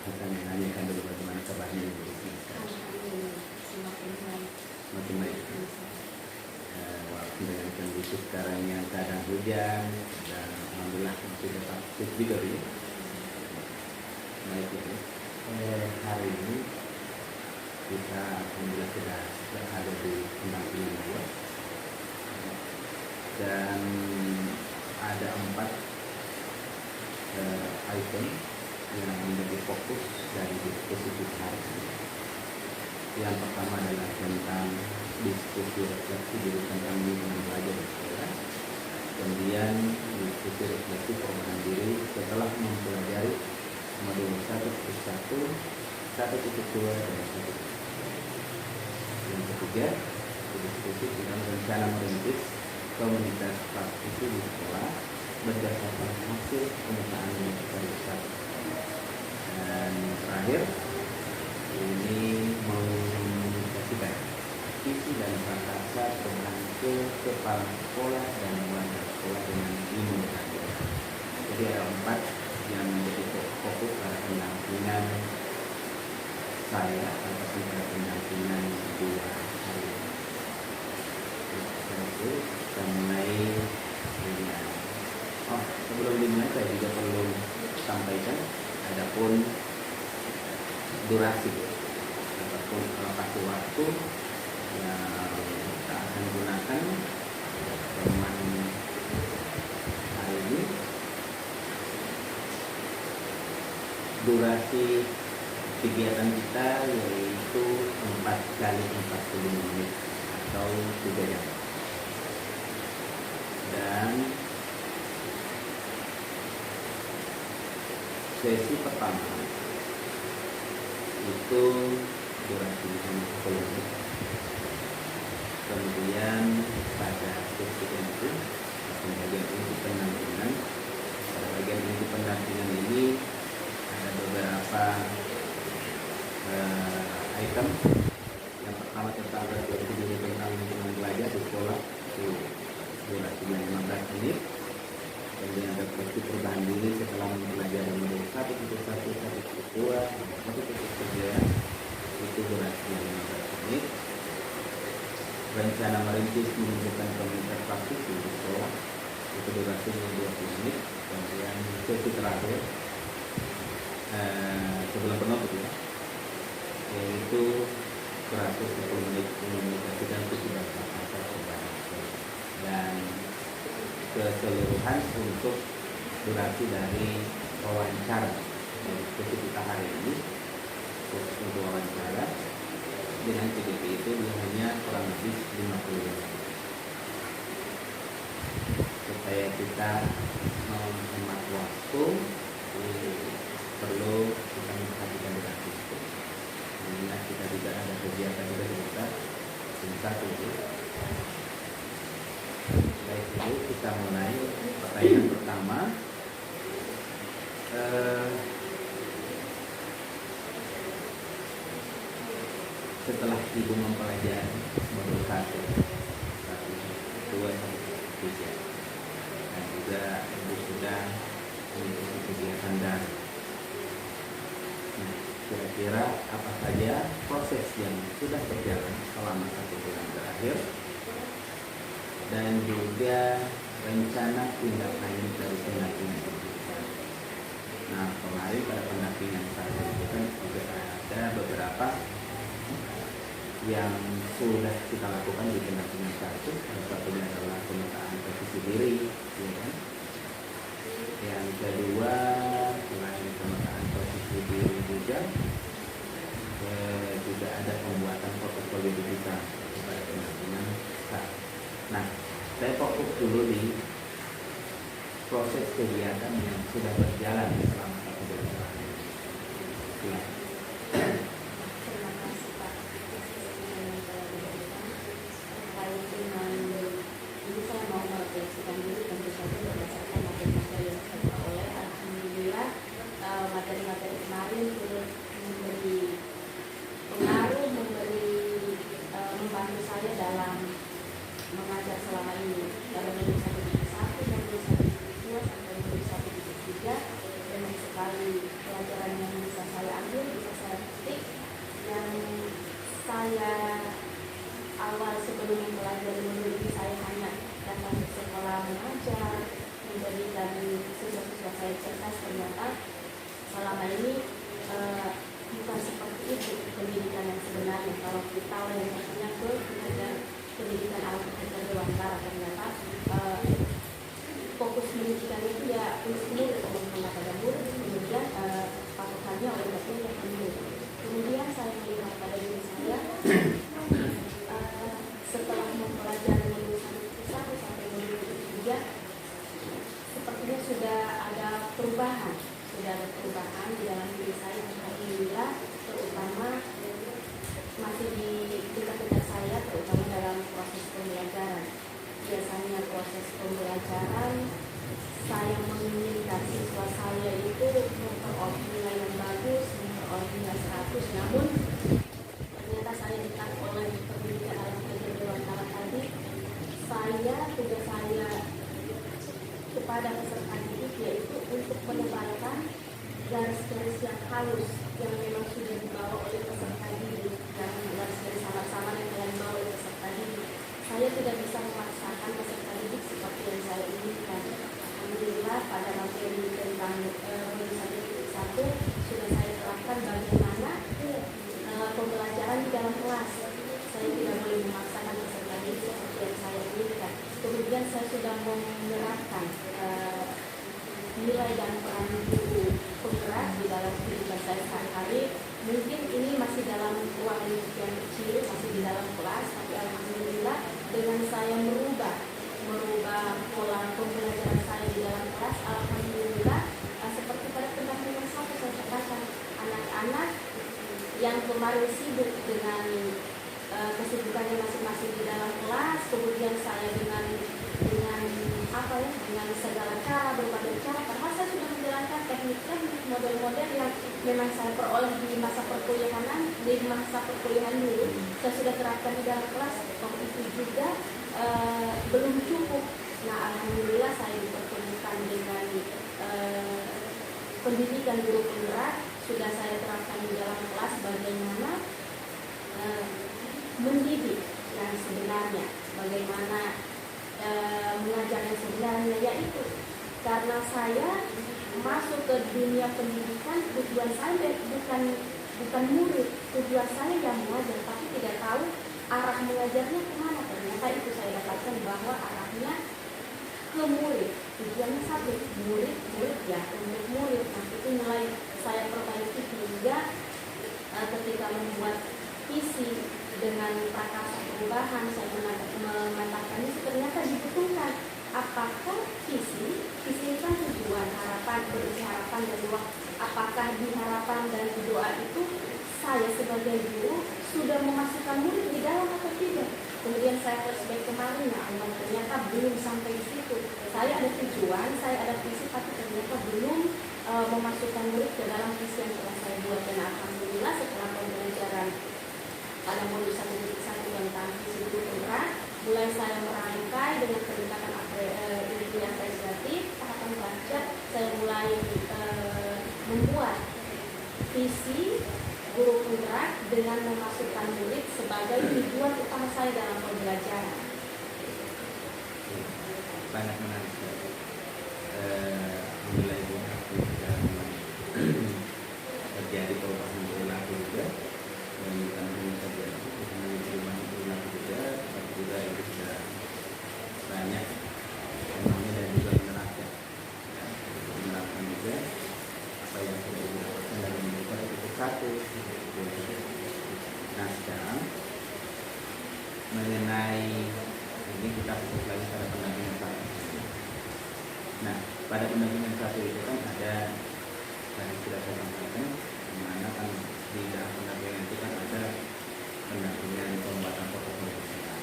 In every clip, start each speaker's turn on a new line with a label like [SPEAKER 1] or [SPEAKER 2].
[SPEAKER 1] akan menanyakan dulu bagaimana kabarnya di sini. Semakin baik. Walaupun dengan kondisi sekarang yang kadang hujan dan alhamdulillah masih tetap juga ini. Baik itu. Hari ini kita alhamdulillah sudah berada di pendampingan dua dan ada 4 item yang menjadi fokus dari diskusi kita hari ini. Yang pertama adalah tentang diskusi refleksi diri tentang lingkungan belajar di sekolah. Kemudian diskusi refleksi perubahan diri setelah mempelajari modul 1.1, 1.2 dan 1.3. Yang ketiga, diskusi tentang rencana merintis komunitas praktisi di sekolah berdasarkan hasil pemetaan yang terbesar. Dan terakhir, ini mengomunikasikan visi dan prakarsa perubahan ke kepala sekolah dan warga sekolah dengan imunitas. Jadi ada 4 yang menjadi fokus pada pendampingan saya atas pada pendampingan dua hari ini. Kita mulai dengan sebelum dimulai saya juga perlu sampaikan adapun durasi ataupun alokasi waktu yang kita akan gunakan teman hari ini. Durasi kegiatan kita yaitu 4 kali 40 menit atau 3 jam. Dan sesi pertama itu durasi 10 menit. Kemudian pada sesi itu bagian inti pendampingan. Pada bagian inti pendampingan ini ada beberapa item. Yang pertama tentang refleksi diri tentang lingkungan belajar di sekolah, itu durasinya 15 menit. Kemudian refleksi perubahan diri setelah mempelajari modul 1.1, 1.2, 1.3, itu durasinya 15 menit. Rencana merintis menunjukkan komunitas praktisi di sekolah, itu durasinya 20 menit. Kemudian sesi terakhir sebelum penutup ya, yaitu 110 menit mengomunikasikan visi dan prakarsa perubahan. Dan keseluruhan untuk durasi dari wawancara diskusi kita hari ini untuk wawancara dengan CDP itu hanya kurang lebih 50 menit supaya kita menghemat waktu. Perlu kita memperhatikan durasi itu. Mengingat kita juga ada kegiatan juga kita sebentar itu. Baik, itu kita mulai pertanyaan pertama. Setelah ibu mempelajari modul 1, 2, 3, dan juga ibu sudah mengikuti kegiatan dan kira-kira apa saja proses yang sudah berjalan selama 1 bulan terakhir dan juga rencana tindak lanjut dari pendampingan itu. Nah, kemarin pada pendampingan saya itu kan juga ada beberapa yang sudah kita lakukan di pendampingan satu. Salah satunya adalah pemetaan posisi diri, ya kan? Yang kedua, selain pemetaan posisi diri juga ada pembuatan portofolio digital pada pendampingan satu. Nah, saya fokus dulu di proses kegiatan yang sudah berjalan selama 1 bulan terakhir. Silakan.
[SPEAKER 2] Terima kasih Pak. Terkait dengan ini saya mau merefleksikan diri tentu saja berdasarkan materi-materi yang saya peroleh. Alhamdulillah materi-materi kemarin turut memberi pengaruh, membantu saya dalam mengajar selama ini. Dalam modul 1.1, modul 1.2 sampai modul 1.3 banyak sekali pelajaran yang bisa saya ambil bisa saya petik. Yang saya awal sebelum mempelajari menurut saya hanya datang ke sekolah mengajar, menjadikan siswa-siswa saya cerdas, ternyata selama ini bukan seperti itu pendidikan yang sebenarnya. Kalau kita orientasinya ke pendidikan alam kita dewasa, ternyata fokus pendidikan itu ya untuk murid, pada murid, kemudian patokannya orientasinya ke murid. Kemudian saya melihat pada diri saya setelah mempelajari lulusan 1 sampai lulusan 3, sepertinya sudah ada perubahan di dalam diri saya, alhamdulillah, terutama masih di tingkat-tingkat saya, terutama dalam proses pembelajaran. Biasanya proses pembelajaran saya menginginkan siswa saya itu memperoleh nilai yang bagus, memperoleh nilai 100, namun ternyata saya ditarik oleh pendidikan alam kedewasan tadi. Tugas saya kepada peserta didik yaitu untuk menebalkan garis-garis yang halus yang memang sudah dibawa oleh peserta didik, dan garis-garis sama-sama yang telah dibawa oleh peserta didik. Saya tidak bisa memaksakan peserta didik seperti yang saya inginkan. Alhamdulillah pada materi tentang lulusan didik 1 sudah saya terapkan bagaimana pembelajaran di dalam kelas. Saya tidak boleh memaksakan peserta didik seperti yang saya inginkan. Kemudian saya sudah menerapkan nilai dan peran guru penggerak di dalam pendidikan saya sehari-hari. Mungkin ini masih dalam ruang lingkup yang kecil, masih di dalam kelas, tapi alhamdulillah dengan saya merubah pola pembelajaran saya di dalam kelas, alhamdulillah seperti pada pendampingan saya katakan, anak-anak yang kemarin sibuk dengan kesibukannya masing-masing di dalam kelas, kemudian saya dengan segala cara, berbagai cara, padahal saya sudah menjalankan teknik-teknik, model-model yang memang saya peroleh di masa perkuliahan dulu, saya sudah terapkan di dalam kelas. Waktu itu juga belum cukup. Nah, alhamdulillah saya dipertemukan dengan pendidikan guru penggerak, sudah saya terapkan di dalam kelas bagaimana mendidik yang sebenarnya, bagaimana mengajar yang sebenarnya, yaitu karena saya masuk ke dunia pendidikan, tujuan saya bukan murid, tujuan saya yang mengajar, tapi tidak tahu arah mengajarnya kemana. Ternyata itu saya dapatkan bahwa arahnya ke murid, tujuannya satu, murid ya, untuk murid. Nah, itu mulai saya perbaiki hingga ketika membuat visi dengan prakarsa perubahan, saya memantapkannya ternyata dibutuhkan. Apakah visi itu kan tujuan, harapan, berisi harapan dan doa. Apakah di harapan dan di doa itu saya sebagai guru sudah memasukkan murid di dalam atau tidak? Kemudian saya flashback kemarin, ternyata belum sampai di situ. Saya ada tujuan, saya ada visi, tapi ternyata belum memasukkan murid ke dalam visi yang telah saya buat. Dan alhamdulillah setelah pembelajaran pada modul 1.1 tentang visi guru penggerak, mulai saya merangkai dengan pendekatan ilmu apresiatif, tahapan belajar, saya mulai membuat visi guru penggerak dengan memasukkan murid sebagai tujuan utama saya dalam pembelajaran.
[SPEAKER 1] Sangat menarik. Mulai terjadi perubahan perilaku juga, dan bukan hanya terjadi perubahan perilaku juga, tapi juga itu sudah banyak memahami dan juga menerapkan juga apa yang sudah didapatkan dari mendidikan itu 1. Nah, sekarang mengenai ini kita fokus lagi pada pendampingan 1. Nah, pada pendampingan 1 itu kan ada tadi sudah saya sampaikan, dimana kan di dalam pendampingan itu kan ada pendampingan pembuatan protokol kesehatan,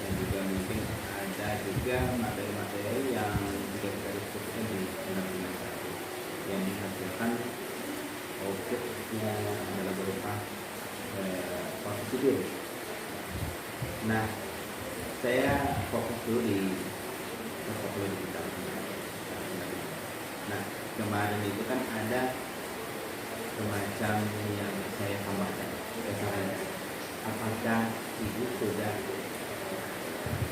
[SPEAKER 1] dan juga mungkin ada juga materi-materi yang juga kita diskusikan di pendampingan 1 yang menghasilkan outputnya adalah berupa proses video. Nah, saya fokus dulu di protokol digital. Nah, kemarin itu kan ada semacam yang saya tambahkan ke saya. Apakah ibu sudah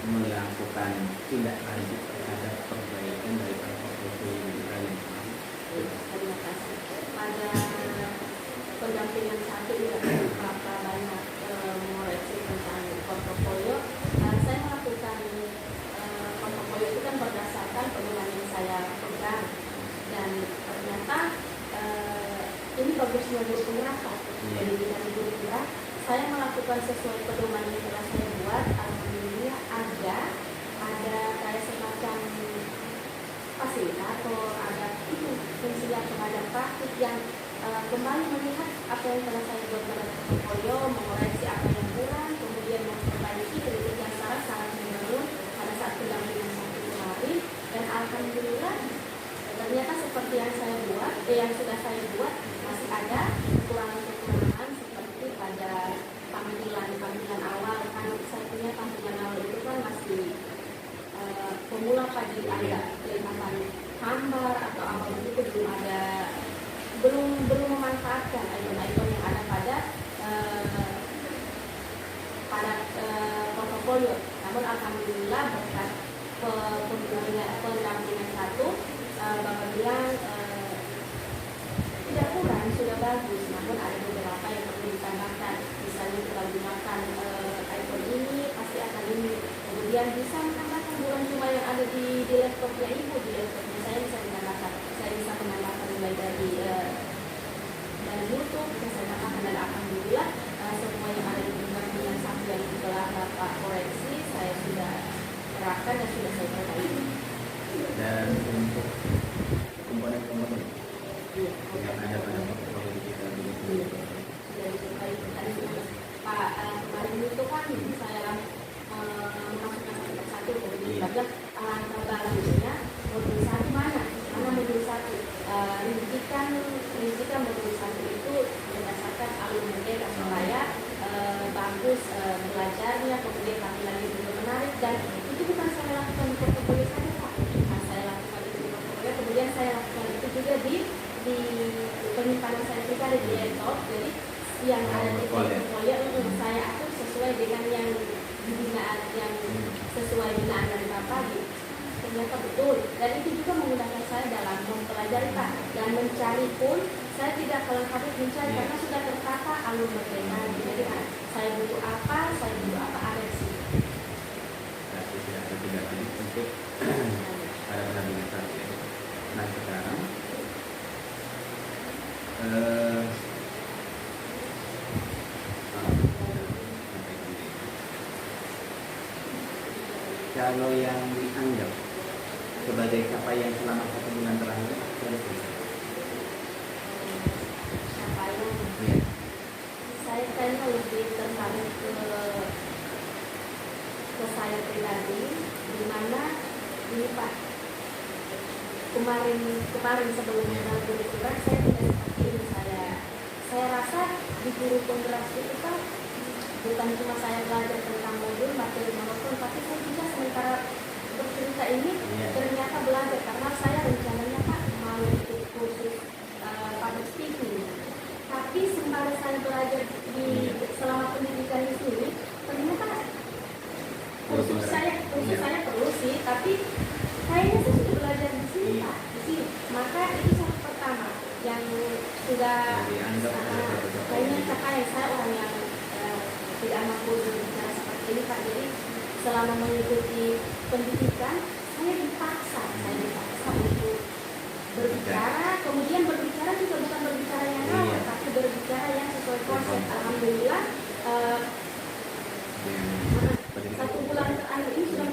[SPEAKER 1] melakukan tindak lanjut terhadap perbaikan dari portofolio yang kalian?
[SPEAKER 2] Terima kasih. Pada pendampingan satu ya berapa banyak mengoreksi tentang portofolio. Saya melakukan portofolio itu kan berdasarkan pedoman yang saya pegang, dan ternyata ini bagusnya guru penggerak. Jadi dengan guru penggerak saya melakukan sesuai pedoman yang telah saya buat. Alhamdulillah ada kayak semacam fasilitator, ada itu fungsi yang pengadaan praktik yang kembali melihat apa yang telah saya buat pada portfolio, mengoreksi apa yang kurang, kemudian memperbaiki kritik yang salah sangat menurun pada saat pendampingan satu kemarin. Dan alhamdulillah ternyata seperti yang saya buat, yang sudah saya buat masih ada kekurangan-kekurangan seperti pada tampilan awal. Kan saya punya tampilan awal itu kan masih pemula pagi, agak kelihatan hambar atau apa begitu, belum memanfaatkan ikon-ikon yang ada pada portofolio. Namun alhamdulillah berkat pendampingan satu, Bapak bilang tidak kurang, sudah bagus. Namun ada beberapa yang perlu ditambahkan. Misalnya kita gunakan ikon ini pasti akan ini. Kemudian bisa menambahkan bukan cuma yang ada di laptopnya ibu, di laptopnya saya bisa menambahkan. Saya bisa menambahkan mulai dari YouTube, bisa saya tambahkan, dan alhamdulillah semua yang ada di pendampingan satu yang telah Bapak koreksi saya sudah terapkan dan sudah saya perbaiki.
[SPEAKER 1] Dan untuk komponen-komponen yang ada pada portfolio kita
[SPEAKER 2] sudah diperbaiki. Tadi Pak kemarin itu kan saya memasukkan satu persatu, kemudian belajar alangkah bagusnya modul satu mana modul satu, rincikan modul satu itu berdasarkan alur mereka supaya bagus belajarnya, kemudian tampilannya juga menarik. Dan itu bukan saya lakukan di portfolio saja Pak, saya lakukan itu di portfolio, kemudian saya lakukan itu juga di penyimpanan saya pribadi di laptop. Jadi yang ada di portfolio saya atur sesuai dengan yang binaan, yang sesuai binaan dari Bapak gitu. Ternyata betul, dan itu juga memudahkan saya dalam mempelajari Pak, dan mencari pun saya tidak harus mencari karena sudah tertata alur berbeda. Jadi saya butuh apa ada di sini.
[SPEAKER 1] Berarti tidak ada tindak lanjut untuk pada pendampingan satu ya. Nah sekarang kalau yang dianggap sebagai capaian selama 1 bulan terakhir,
[SPEAKER 2] Capaian saya kayaknya lebih tertarik ke saya pribadi, di mana ini Pak, kemarin sebelum guru penggerak saya tidak seperti ini. Saya rasa di guru penggerak itu kan bukan cuma saya belajar tentang modul materi monoton, tapi saya juga sementara bercerita ini ternyata belajar, karena saya rencananya Pak mau ikut kursus public speaking. Tapi sembari saya belajar selama pendidikan di sini, ternyata kursus saya perlu sih, tapi kayaknya saya sudah belajar di sini Pak, di sini. Maka itu satu pertama yang sudah kayaknya capaian saya, orang yang tidak mampu berbicara seperti ini Pak. Jadi selama mengikuti pendidikan saya dipaksa untuk berbicara, kemudian berbicara juga bukan berbicara yang lama, tapi berbicara yang sesuai konsep. Alhamdulillah 1 bulan terakhir ini sudah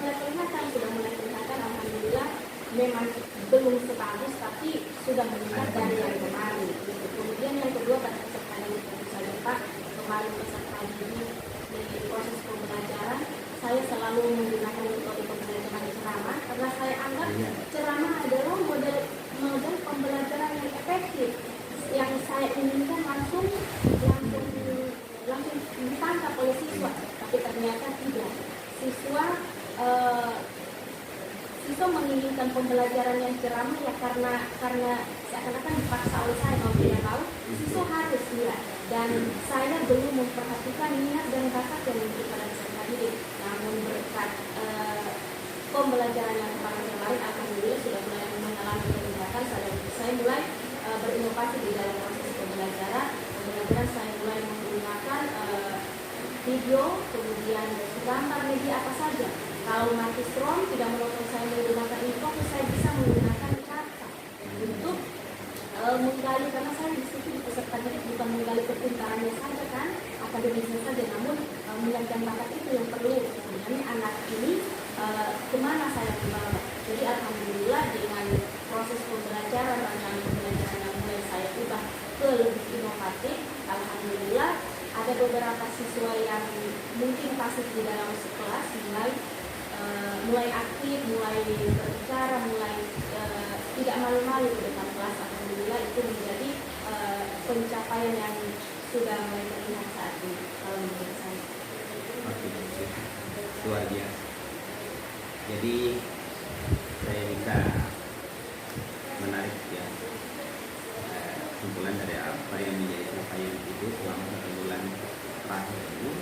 [SPEAKER 2] mulai kelihatan, alhamdulillah. Memang belum sebagus, tapi sudah meningkat dari yang kemarin. Kemudian yang kedua pada peserta yang saya Pak, kemarin peserta ini di proses pembelajaran saya selalu menggunakan metode pembelajaran ceramah, karena saya anggap ceramah adalah model pembelajaran yang efektif, yang saya inginkan langsung ditangkap oleh siswa. Tapi ternyata tidak. Siswa menginginkan pembelajaran yang ceramah ya karena seakan-akan dipaksa oleh saya. Kalau tidak tahu, siswa dan saya belum memperhatikan minat dan bakat yang dimiliki pada peserta didik. Namun berkat pembelajaran yang kemarin alhamdulillah sudah mulai mengalami peningkatan. Saya mulai berinovasi di dalam proses pembelajaran. Saya mulai menggunakan video, kemudian gambar, media apa saja. Kalau mati strong tidak menonton saya menggunakan info, saya bisa menggunakan kata untuk menggali, karena saya di situ di peserta didik bukan menggali kepintarannya saja kan, akademisnya saja, namun minat dan bakat itu yang perlu. Sebenarnya anak ini kemana saya membawa. Jadi alhamdulillah dengan proses pembelajaran, rancangan pembelajaran yang mulai saya ubah ke lebih inovatif, alhamdulillah ada beberapa siswa yang mungkin pasif di dalam kelas mulai aktif, mulai berbicara, mulai tidak malu-malu di depan kelas. Alhamdulillah itu menjadi pencapaian yang sudah mulai terlihat saat ini kalau menurut saya.
[SPEAKER 1] Oke, luar biasa. Jadi saya bisa menarik ya kesimpulan dari apa yang menjadi capaian itu selama 1 bulan terakhir ini.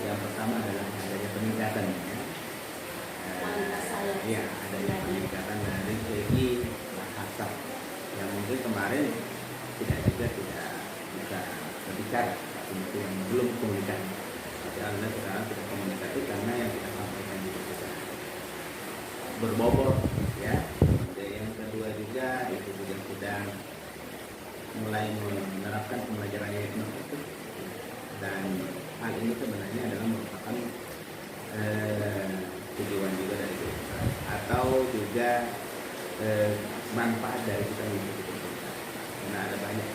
[SPEAKER 1] Yang pertama adalah adanya peningkatan ya, adanya peningkatan dari segi bahasa yang mungkin kemarin tidak bisa berbicara, mungkin belum komunikasi. Tapi alhamdulillah sekarang sudah komunikasi karena yang kita sampaikan juga sudah berbobot ya. Dan yang kedua juga itu juga sudah mulai menerapkan pembelajaran hipnotis, dan hal ini sebenarnya adalah merupakan tujuan juga dari kita, atau juga manfaat dari kita mengikuti pemerintah, karena ada banyak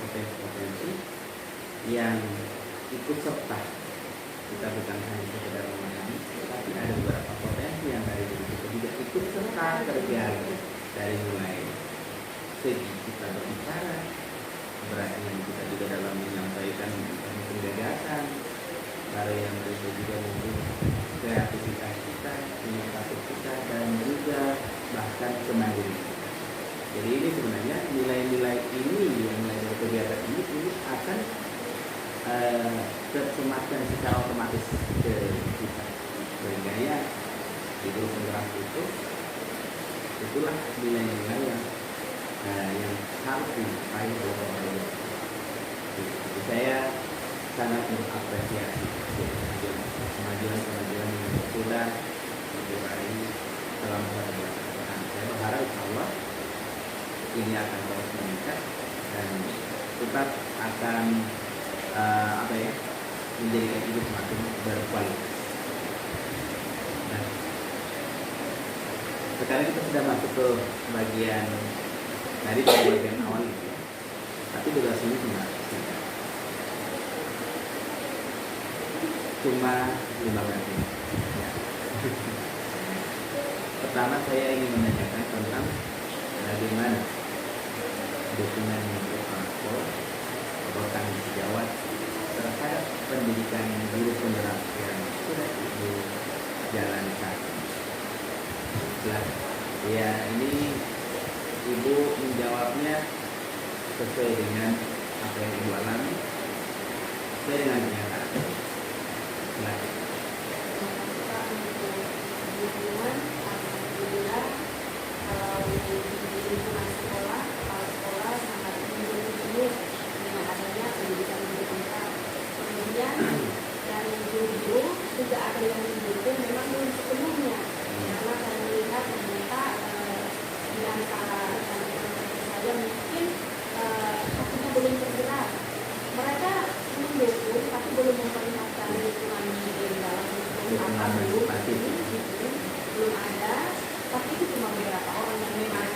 [SPEAKER 1] potensi yang ikut serta. Kita bukan hanya sekedar memahami, tapi ada beberapa potensi yang dari diri kita juga ikut serta terjadi, dari mulai segi kita berbicara, berarti kita juga dalam menyampaikan gagasan, lalu yang berikut juga mungkin kreativitas kita, inovatif kita, dan juga bahkan kemandirian kita. Jadi ini sebenarnya nilai-nilai ini yang mulai dari kegiatan ini akan tersematkan secara otomatis ke kita. Sehingga ya di grup penggerak itulah nilai-nilai yang harus dicapai oleh orang. Jadi saya sangat mengapresiasi kemajuan yang sudah diraih selama 1 bulan. Saya berharap insya Allah ini akan terus meningkat dan tetap akan menjadikan hidup semakin berkualitas. Nah, sekarang kita sudah masuk ke bagian awal itu, tapi durasinya cuma 15 menit. Ya. Pertama saya ingin menanyakan tentang bagaimana dukungan untuk transport atau tanggung jawab terhadap pendidikan guru penggerak yang sudah Ibu jalankan. Ya, ini Ibu menjawabnya sesuai dengan apa yang Ibu alami, sesuai dengan kenyataan.
[SPEAKER 2] Alhamdulillah kalau di lingkungan sekolah, kepala sekolah sangat mendukung dengan adanya pendidikan guru penggerak. Kemudian dari guru juga ada yang mendukung, memang belum sepenuhnya, karena saya melihat ternyata di antara saya mungkin hatinya belum tergerak. Mereka mendukung tapi belum memperlihatkan lingkungan di dalam belum ada, tapi itu cuma beberapa orang yang memang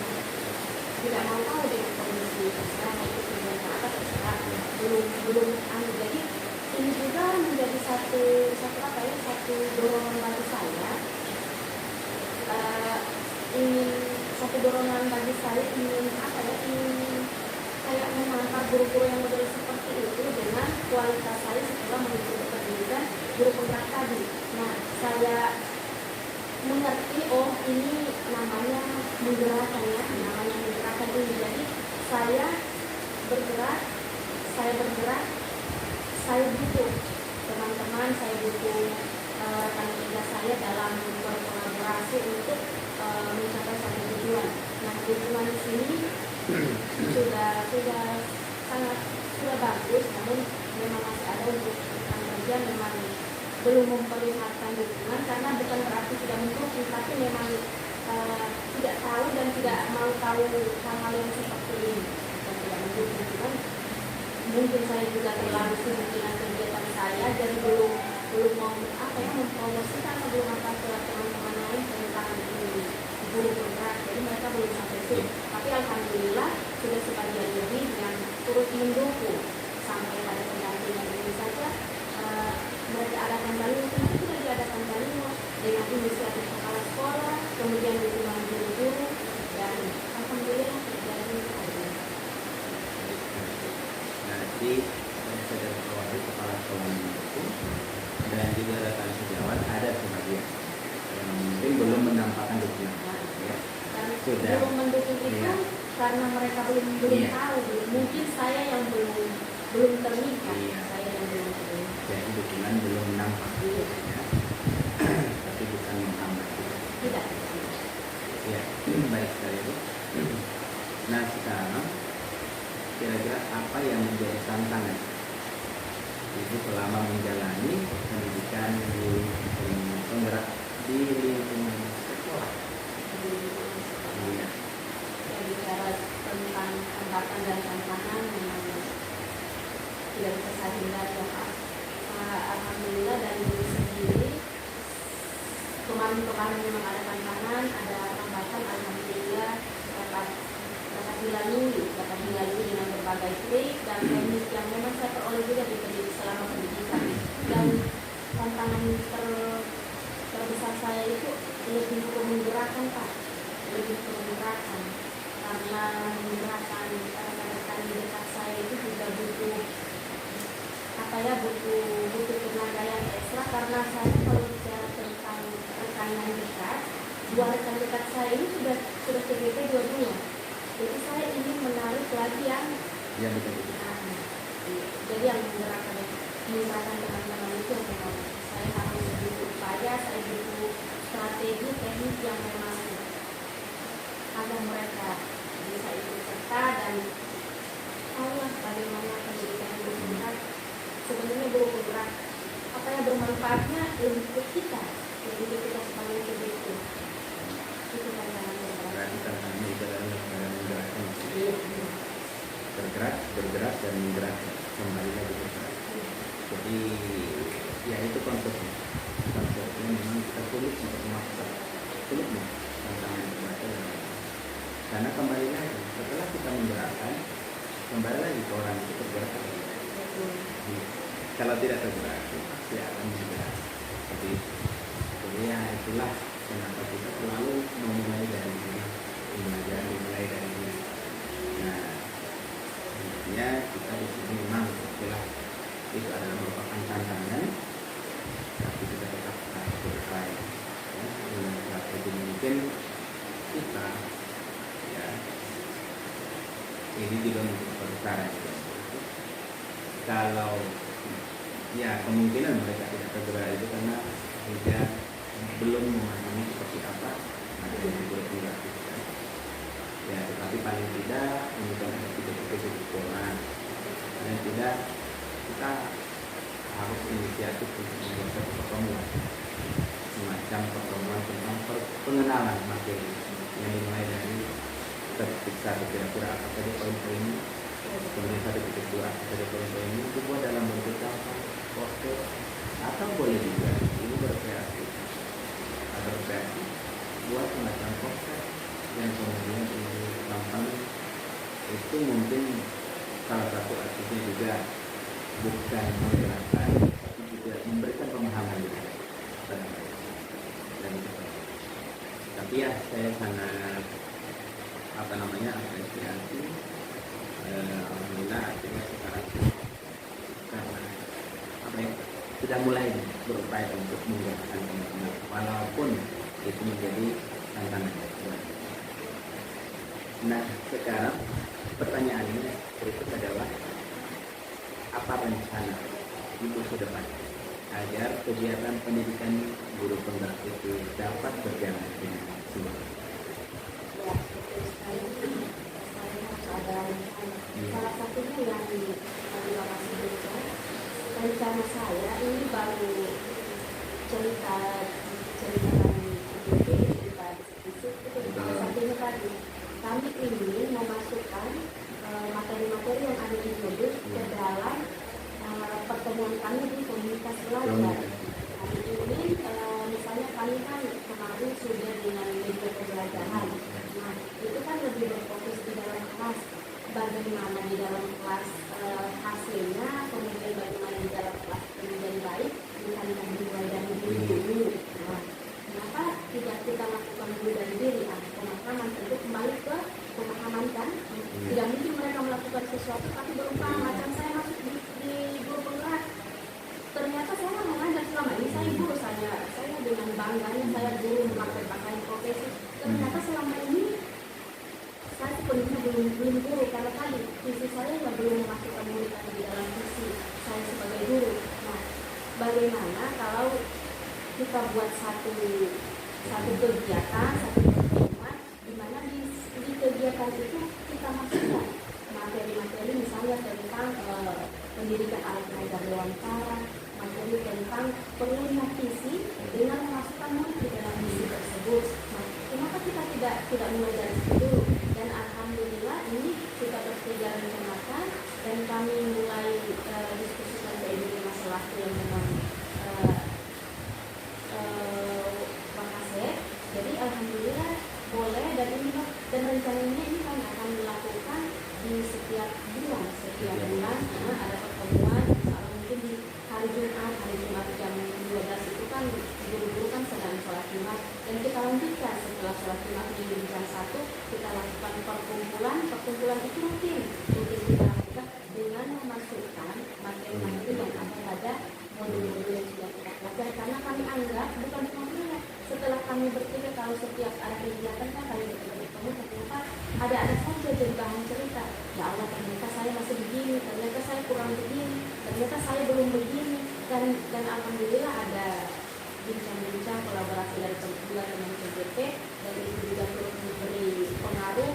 [SPEAKER 2] tidak mau tahu dengan kondisi terserah, itu terserah apa terserah, belum jadi ini juga menjadi satu dorongan bagi saya, ingin kayak mengantar guru-guru yang model seperti itu dengan kualitas saya setelah mengikuti pendidikan guru penggerak tadi. Nah, saya mengerti, oh ini namanya menggerakkan ya, namanya menggerakkan ini. Jadi saya bergerak saya butuh teman-teman, saya butuh rekan kerja saya dalam berkolaborasi untuk mencapai satu tujuan. Nah, tujuan di sini sudah sangat sudah bagus, namun memang masih ada untuk rekan kerja memang belum memperlihatkan dukungan, karena bukan berarti tidak mendukung, tapi memang tidak tahu dan tidak mau tahu hal-hal yang seperti ini. Bukan tidak mendukung, cuman mungkin saya juga terlalu sibuk dengan kegiatan saya, jadi belum mau mempromosikan atau belum apa ke teman-teman lain tentang ini guru bergerak, jadi mereka belum sampai situ. Tapi alhamdulillah sudah sebagian lebih yang turut mendukung sampai pada pendampingan ini saja. Mereka adakan baliho, kenapa sudah diadakan baliho dengan inisiatif kepala sekolah, kemudian dukungan guru-guru, dan alhamdulillah terjadi.
[SPEAKER 1] Nanti saya dari kepala sekolah itu dan juga rekan sejawat ada sebagian yang mungkin belum menampakkan dukungan. Ya. Sudah
[SPEAKER 2] Belum mendukung itu
[SPEAKER 1] ya.
[SPEAKER 2] Karena mereka belum
[SPEAKER 1] Iya.
[SPEAKER 2] tahu, mungkin saya yang belum terlihat,
[SPEAKER 1] Iya.
[SPEAKER 2] saya yang belum terlihat.
[SPEAKER 1] Jadi dukungan belum nampak,
[SPEAKER 2] Iya.
[SPEAKER 1] ya. Tapi bukan menghambat juga.
[SPEAKER 2] Tidak.
[SPEAKER 1] Ya, baik sekali Bu. Nah sekarang kira-kira apa yang menjadi tantangan Ibu selama menjalani pendidikan di penggerak di lingkungan sekolah? Iya.
[SPEAKER 2] Ya, bicara tentang hambatan dan tantangan memang tidak bisa saya hindari ya Pak. Alhamdulillah dari diri sendiri kemarin memang ada tantangan, ada hambatan. Alhamdulillah dapat dilalui dengan berbagai trik dan teknik yang memang saya peroleh juga di pendidikan selama pendidikan. Dan tantangan terbesar saya itu lebih ke menggerakkan Pak, karena menggerakkan rekan-rekan di dekat saya itu juga butuh tenaga yang ekstra, karena saya kalau bicara tentang rekan yang dekat, dua rekan dekat saya ini sudah TGP dua-dua. Jadi saya ingin menarik lagi yang
[SPEAKER 1] Ya betul.
[SPEAKER 2] jadi yang menggerakkan teman-teman itu yang memang saya harus butuh upaya, saya butuh strategi teknik yang memang agar mereka bisa ikut serta dan tahu bagaimana pendidikan guru penggerak sebenarnya guru penggerak apa yang bermanfaatnya lebih ke kita sebagai itu tantangannya.
[SPEAKER 1] Berarti tantangannya itu adalah menggerakkan.
[SPEAKER 2] Iya.
[SPEAKER 1] Bergerak dan menggerak kembali lagi bergerak. Jadi ya itu konsepnya memang kita sulit untuk memaksa, sulitnya tantangan itu adalah karena kembali lagi setelah kita menggerakkan kembali lagi ke orang itu bergerak. Kalau tidak tergerak pasti akan bergerak. Jadi ya itulah kenapa kita selalu memulai dari belajar dimulai dari ini. Nah intinya kita di sini memang setelah itu adalah merupakan tantangan, tapi kita tetap harus berupaya. Ya, dengan strategi mungkin kita, ya, ini juga untuk perkara juga. Kalau ya kemungkinan mereka tidak tergerak itu karena tidak belum memahami seperti apa materi yang dilakukan. Ya, tetapi paling tidak ini kan ada titik-titik sekolah. Dan tidak kita harus inisiatif untuk membuat satu pertemuan, semacam pertemuan tentang pengenalan materi yang dimulai dari titik satu kira-kira apa saja poin-poinnya, kemudian 1.2 apa saja poin-poinnya dibuat dalam bentuk gambar, poster, atau boleh juga ini berkreasi buat semacam poster yang kemudian ini gampang itu mungkin salah satu artinya juga bukan menggerakkan tapi juga memberikan pemahaman juga dan itu. Tapi ya saya sangat apresiasi alhamdulillah artinya sekarang karena sudah mulai berupaya untuk menggerakkan teman-teman walaupun itu menjadi tantangan. Nah sekarang pertanyaannya berikut adalah apa rencana di masa depan agar kegiatan pendidikan guru penggerak itu dapat berjalan dengan maksimal.
[SPEAKER 2] Ya, betul sekali. Saya harus ada salah satunya yang tadi Bapak sebutkan. Rencana saya ini baru cerita bisik itu salah satunya tadi. Kami ingin memasukkan materi-materi yang ada di modul ke dalam pertemuan kami di komunitas belajar. Hari ini misalnya kami kan kemarin sudah dengan media pembelajaran. Nah, itu kan lebih berfokus di dalam kelas. Bagaimana di dalam kelas hasilnya, kemudian bagaimana di dalam kelas kemudian baik, misalnya dimulai dari diri dulu. Nah, kenapa tidak kita lakukan dulu dari diri? Pemahaman tentu kembali ke pemahaman kan. Tidak mungkin mereka melakukan sesuatu tapi belum paham. Macam saya masuk di guru penggerak, ternyata saya mengajar selama ini saya guru, saya dengan bangganya saya guru memakai pakaian profesi. Ternyata selama ini saya sepenuhnya belum guru karena tadi visi saya yang belum memasukkan murid di dalam visi saya sebagai guru. Nah, bagaimana kalau kita buat satu kegiatan, satu pertemuan di mana di kegiatan itu kita masukkan materi-materi misalnya tentang pendidikan alat mengajar wawancara, materi tentang perlunya visi dengan memasukkan murid di dalam visi tersebut. Nah, kenapa kita tidak mulai dari situ dulu? Dan alhamdulillah ini kita berjalan rencanakan dan kami mulai diskusikan dari masalah yang memang makasih. Jadi alhamdulillah boleh dan ini dan rencananya ini kami akan dilakukan di setiap bulan ada pertemuan mungkin di hari Jumat jam 12 itu kan guru-guru kan sedang sholat Jumat dan kita lanjutkan setelah sholat Jumat di jam 1 kita lakukan perkumpulan itu rutin kita lakukan dengan memasukkan materi-materi yang ada pada modul-modul yang sudah kita pelajari karena kami anggap bukan cuma setelah kami berpikir kalau setiap ada kegiatan kan kami bertemu ternyata ada saja jadi bahan cerita. Ya Allah, ternyata saya masih begini, ternyata saya kurang begini, ternyata saya belum begini dan alhamdulillah ada bincang-bincang kolaborasi dari teman-teman CGP dan itu juga turut memberi pengaruh,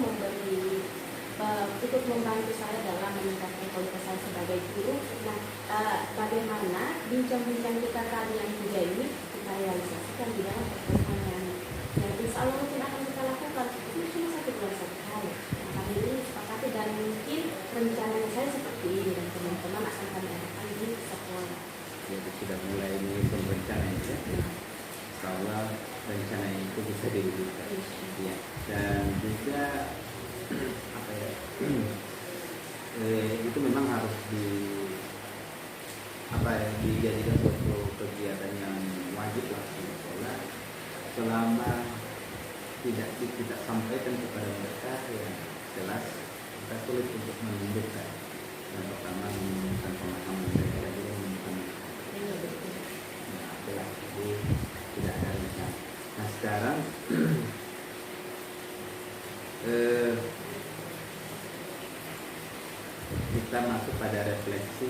[SPEAKER 2] ikut membantu saya dalam meningkatkan kualitas saya sebagai guru. Nah, bagaimana bincang-bincang kita tadi yang tiga ini kita realisasikan di dalam pertemuan yang insya Allah mungkin akan kita lakukan itu cuma 1 bulan sekali. Nah, kami ini sepakati dan mungkin rencananya saya seperti ini dan teman-teman akan kami adakan di sekolah.
[SPEAKER 1] Jadi sudah mulai menyusun rencana ya. Insya Allah rencana itu bisa diwujudkan. Ya. Dan juga itu memang harus dijadikan suatu kegiatan yang wajib lah di sekolah selama tidak kita sampaikan kepada mereka ya jelas kita sulit untuk menunjukkan yang pertama menunjukkan pemahaman mereka juga menunjukkan jelas itu tidak ada rencana. Nah sekarang kita masuk pada refleksi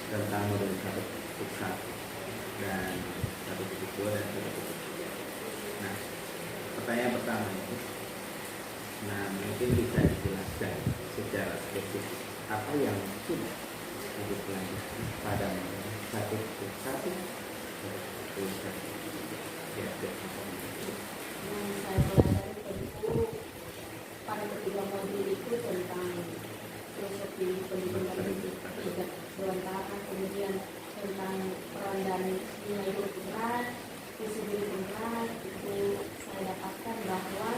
[SPEAKER 1] tentang modul 1.1 dan 1.2 dan 1.3. Nah, pertanyaan pertama itu, mungkin bisa dijelaskan secara spesifik apa yang sudah dipelajari pada modul 1.1 dan 1.2.
[SPEAKER 2] Yang saya pelajari tentu pada ketiga modul itu tentang filosofi pendidikan berantakan, kemudian tentang peran dan nilai guru penggerak, visi guru penggerak itu saya dapatkan bahwa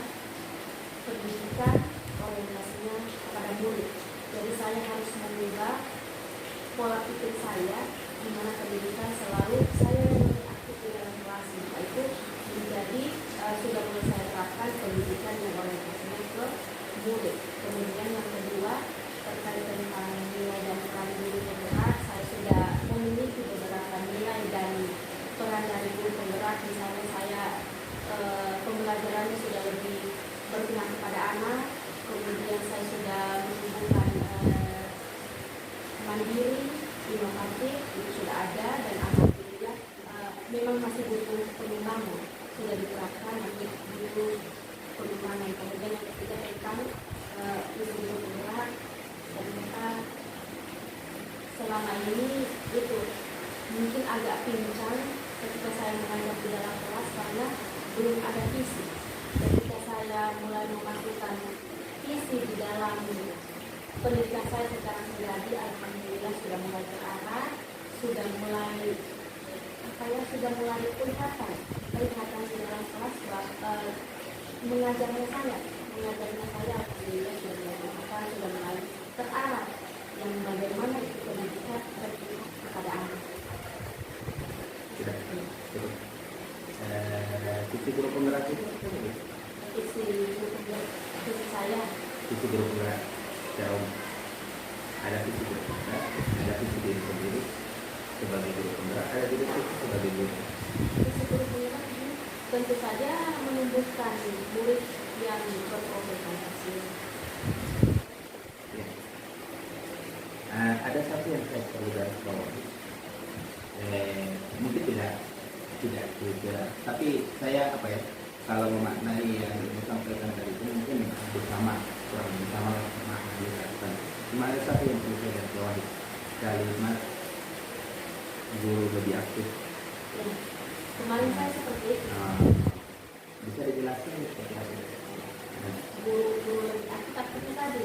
[SPEAKER 2] pendidikan orientasinya kepada murid. Jadi saya harus mengubah pola pikir saya di mana pendidikan selalu saya aktif di dalam kelas, maka itu menjadi sudah mulai saya terapkan pendidikan yang orientasinya ke murid. Kemudian yang kedua terkait tentang nilai dan peran guru penggerak, saya sudah memiliki beberapa nilai dan peran dari guru penggerak. Misalnya saya pembelajarannya sudah lebih berpihak kepada anak, kemudian saya sudah menumbuhkan mandiri, inovatif itu sudah ada dan alhamdulillah memang masih butuh pengembangan, sudah diterapkan nanti butuh pengembangan. Kemudian yang ketiga tentang ibu penggerak, ternyata selama ini itu mungkin agak pincang ketika saya mengajar di dalam kelas karena belum ada visi. Ketika saya mulai memasukkan visi di dalam pendidikan saya secara pribadi, alhamdulillah sudah mulai terarah, sudah mulai kelihatan di dalam kelas mengajarnya saya alhamdulillah sudah mulai kelihatan, sudah mulai terarah yang bagaimana itu pendidikan berpihak kepada anak.
[SPEAKER 1] Sudah. Visi guru penggerak itu
[SPEAKER 2] Visi saya
[SPEAKER 1] visi guru penggerak secara umum. Ada visi guru penggerak, ada visi diri sendiri sebagai guru penggerak, ada diri sendiri sebagai guru.
[SPEAKER 2] visi guru penggerak ini tentu saja menumbuhkan murid yang berprestasi.
[SPEAKER 1] Ya. Ada satu yang saya perlu garis bawahi. Mungkin tidak juga, tapi saya kalau memaknai yang disampaikan tadi itu mungkin kurang bersama maknanya. Cuma ada satu yang perlu saya garis bawahi, kalimat guru lebih aktif.
[SPEAKER 2] Ya. Kemarin saya seperti itu.
[SPEAKER 1] Bisa dijelaskan seperti apa?
[SPEAKER 2] Guru lebih aktif itu tadi.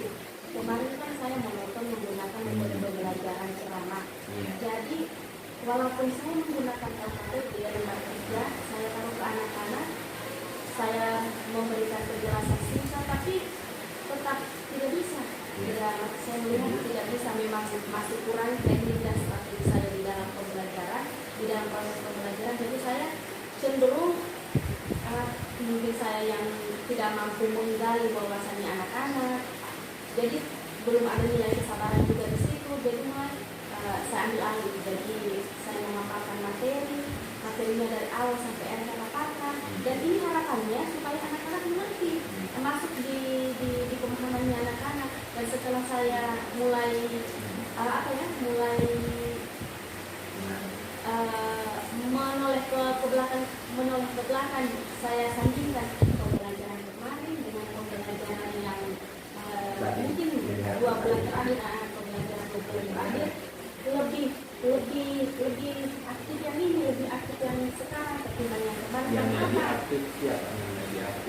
[SPEAKER 2] Kemarin kan saya monoton menggunakan metode pembelajaran ceramah. Jadi walaupun saya menggunakan LKTP dari Martiga, saya taruh ke anak-anak, saya memberikan penjelasan singkat, tapi tetap tidak bisa. Saya melihat tidak bisa, memang masih kurang teknik dan strategi saya di dalam pembelajaran, di dalam proses pembelajaran. Jadi saya cenderung mungkin saya yang tidak mampu menggali wawasannya anak-anak. Jadi belum ada nilai kesabaran juga di situ. Jadi mulai saya ambil alih. Jadi saya memaparkan materinya dari awal sampai akhir paparkan. Dan ini harapannya supaya anak-anak mengerti, masuk di pemahamannya anak-anak. Dan setelah saya mulai menoleh ke belakang, saya sandingkan pembelajaran kemarin dengan pembelajaran yang mungkin 2 bulan terakhir, pembelajaran 2 bulan terakhir lebih aktif yang ini, lebih aktif yang sekarang ketimbang yang kemarin.
[SPEAKER 1] Yang lebih aktif siapa?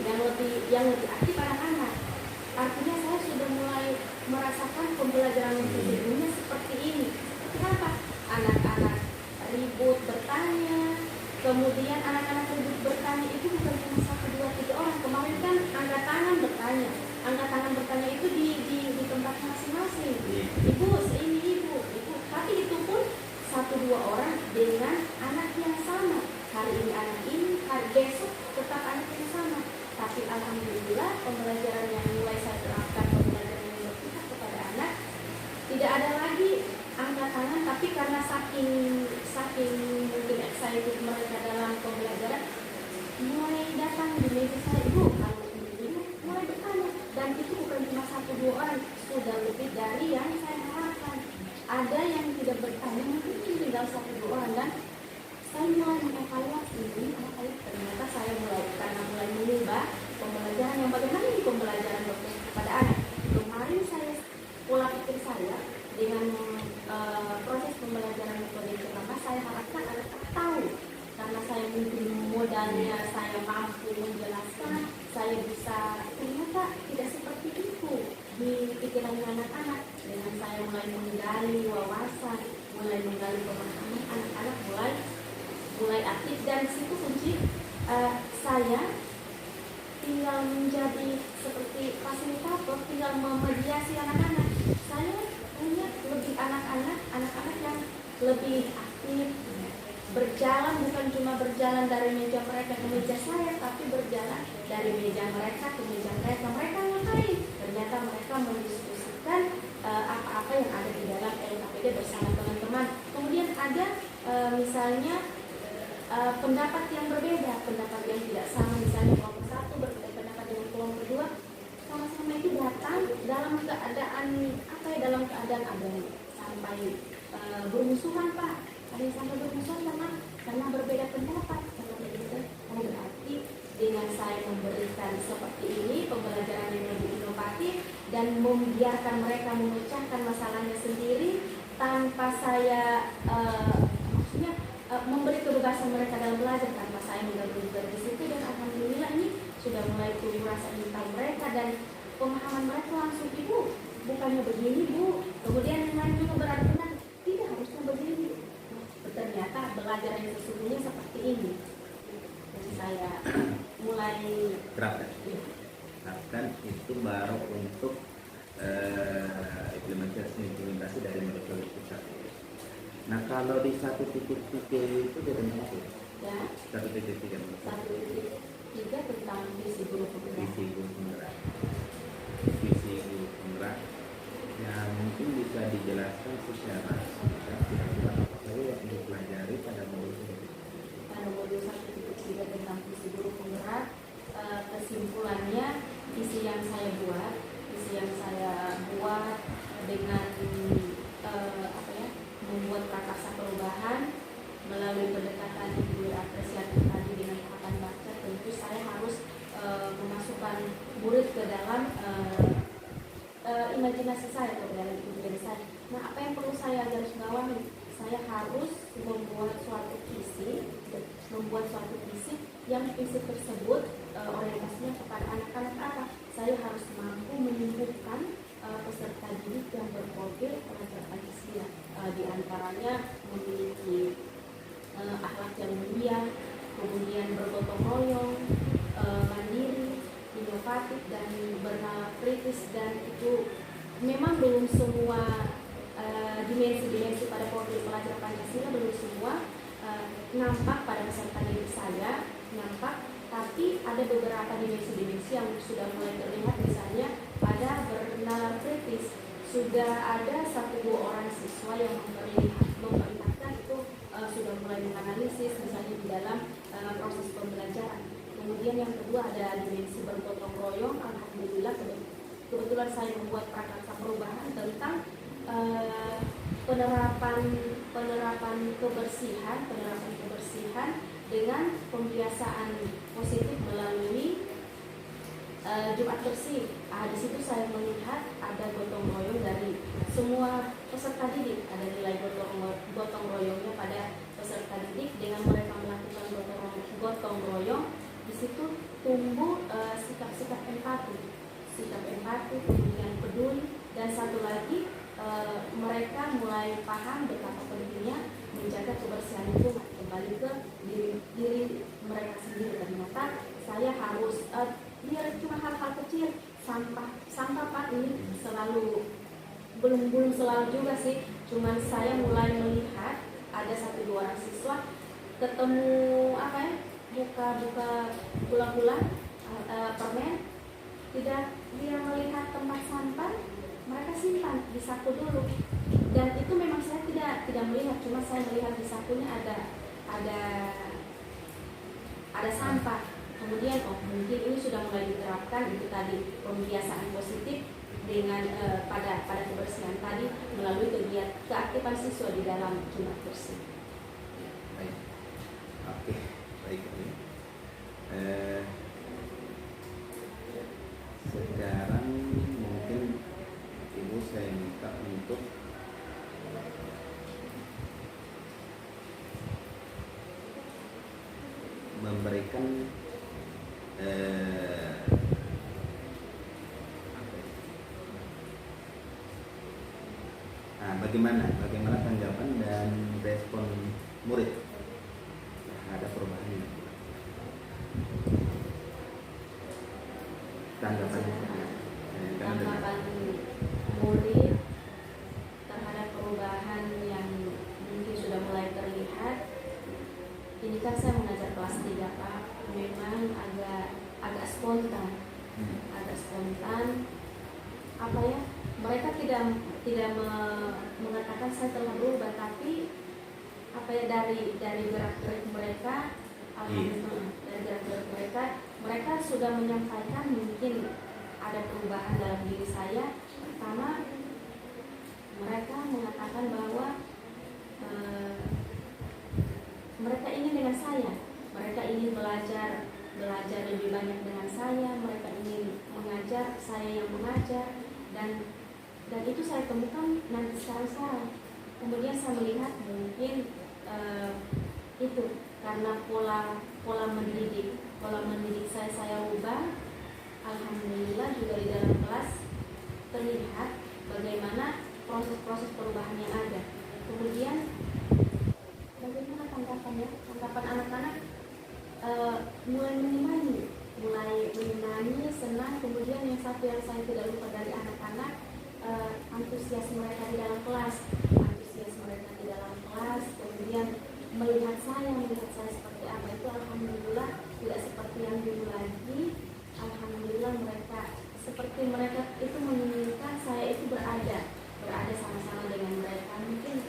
[SPEAKER 2] Yang lebih aktif anak-anak. Artinya saya sudah mulai merasakan pembelajaran yang sesungguhnya seperti ini. Seperti apa? Anak-anak ribut bertanya, kemudian anak-anak ribut bertanya itu bukan cuma 1, 2, 3 orang. Kemarin kan angkat tangan bertanya itu di tempat masing-masing. Ibu, seini ibu. Tapi itu pun 1, 2 orang dengan anak yang sama. Hari ini anak ini, hari besok tetap anak yang sama. Tapi alhamdulillah pembelajaran yang mulai saya terapkan, pembelajaran yang berpihak kepada anak, tidak ada lagi angkat tangan, tapi karena saking mungkin excited mereka dalam pembelajaran, mulai datang di meja saya, ibu kalau ini mulai bertanya. Dan itu bukan cuma 1, 2 orang, sudah lebih dari yang saya harapkan. Ada yang tidak bertanya, mungkin tinggal 1, 2 orang. Dan saya mulai mengevaluasi ini, ternyata saya mulai mengubah pembelajaran yang bagaimana ini pembelajaran berfokus kepada anak. Kemarin pola pikir saya dengan proses pembelajaran metode ceramah, saya harapkan anak-anak tahu, karena saya mungkin modalnya saya mampu menjelaskan, saya bisa, ternyata tidak seperti itu di pikiran anak-anak. Dengan saya mulai menggali wawasan, mulai menggali pemahaman, anak-anak mulai aktif. Dan situ kunci saya tinggal menjadi seperti fasilitator, tinggal memediasi anak-anak. Saya punya lebih anak-anak yang lebih aktif, berjalan, bukan cuma berjalan dari meja mereka ke meja saya, tapi berjalan dari meja mereka ke meja mereka. Mereka ngapain? Ternyata mereka mendiskusikan apa-apa yang ada di dalam LKPD bersama teman-teman. Kemudian ada misalnya pendapat yang berbeda, pendapat yang tidak sama, misalnya kelompok 1 berbeda pendapat dengan kelompok 2, sama-sama itu datang dalam keadaan ada sampai bermusuhan Pak, ada yang sampai bermusuhan karena berbeda pendapat. Karena begitu, oh berarti dengan saya memberikan seperti ini pembelajaran yang lebih inovatif dan membiarkan mereka memecahkan masalahnya sendiri tanpa saya maksudnya memberi kebebasan mereka dalam belajar tanpa saya menggabung di situ, dan alhamdulillah ini sudah mulai tumbuh rasa mental mereka dan pemahaman mereka langsung, Ibu bukannya begini Bu, kemudian yang lain juga berada benar, tidak harusnya begini. Ternyata belajar yang sesungguhnya seperti ini. Jadi saya mulai
[SPEAKER 1] terapkan. Terapkan itu baru untuk implementasi dari metode pusat. Nah kalau di 1.3 itu dari mana tuh?
[SPEAKER 2] ya
[SPEAKER 1] 1.3
[SPEAKER 2] 1.3 tentang visi guru penggerak.
[SPEAKER 1] visi guru penggerak. Visi guru penggerak yang mungkin bisa dijelaskan secara singkat kira-kira apa saja yang dipelajari pada modul ini.
[SPEAKER 2] Pada modul 1.3 tentang visi guru penggerak, kesimpulannya visi yang saya buat dengan membuat prakarsa perubahan melalui pendekatan ibu apresiatif tadi dengan tahapan baca. Tentu saya harus memasukkan murid ke dalam imajinasi saya, ke dalam imajinasi saya. Nah, apa yang perlu saya garis bawahi? Saya harus membuat suatu visi yang visi tersebut orientasinya kepada anak-anak apa? Saya harus mampu menyembuhkan peserta didik yang berprofil pelajar Pancasila, di antaranya memiliki akhlak yang mulia, kemudian bergotong royong, mandiri, inovatif dan bernalar kritis, dan itu memang belum semua dimensi-dimensi pada profil pelajar Pancasila belum semua nampak pada peserta didik saya, tapi ada beberapa dimensi-dimensi yang sudah mulai terlihat, misalnya pada bernalar kritis sudah ada 1-2 orang siswa yang memperlihatkan itu sudah mulai menganalisis misalnya di dalam proses pembelajaran. Kemudian yang kedua ada dimensi bergotong royong. Alhamdulillah kebetulan saya membuat prakarsa perubahan tentang penerapan kebersihan dengan pembiasaan positif melalui Jumat bersih. Di situ saya melihat ada gotong royong dari semua peserta didik, ada nilai gotong royongnya pada peserta didik. Dengan mereka melakukan gotong royong, di situ tumbuh sikap-sikap empati, kemudian peduli, dan satu lagi mereka mulai paham betapa pentingnya menjaga kebersihan lingkungan, kembali ke diri mereka sendiri. Ternyata saya harus cuma hal-hal kecil, sampah Pak, ini selalu belum selalu juga sih, cuman saya mulai melihat ada 1-2 orang siswa ketemu buka gula-gula permen, tidak dia melihat tempat sampah, mereka simpan di saku dulu, dan itu memang saya tidak melihat, cuma saya melihat di sakunya ada sampah. Kemudian mungkin ini sudah mulai diterapkan, itu tadi pembiasaan positif dengan pada kebersihan tadi melalui keaktifan siswa di dalam Jumat bersih.
[SPEAKER 1] Baik. Oke, baik. Sekarang mungkin Ibu saya minta untuk memberikan bagaimana tanggapan dan respon murid terhadap perubahan ini? Tanggapan
[SPEAKER 2] murid terhadap perubahan yang mungkin sudah mulai terlihat. Ini kan saya mengajar kelas 3 Pak, memang agak spontan, mereka tidak mengatakan saya telah berubah, tapi dari gerak-gerik mereka, dari gerak-gerik mereka sudah menyampaikan mungkin ada perubahan dalam diri saya. Pertama, mereka mengatakan bahwa saya, mereka ingin mengajar, saya yang mengajar, dan itu saya temukan nanti sekarang. Kemudian saya melihat mungkin itu karena pola mendidik saya ubah. Alhamdulillah juga di dalam kelas terlihat bagaimana proses-proses perubahan yang ada. Kemudian bagaimana tanggapan anak-anak mulai menyemani, senang. Kemudian yang satu yang saya tidak lupa dari anak-anak, antusias mereka di dalam kelas, kemudian melihat saya seperti apa, itu alhamdulillah tidak seperti yang dulu lagi. Alhamdulillah mereka itu menginginkan saya itu berada sama-sama dengan mereka. Mungkin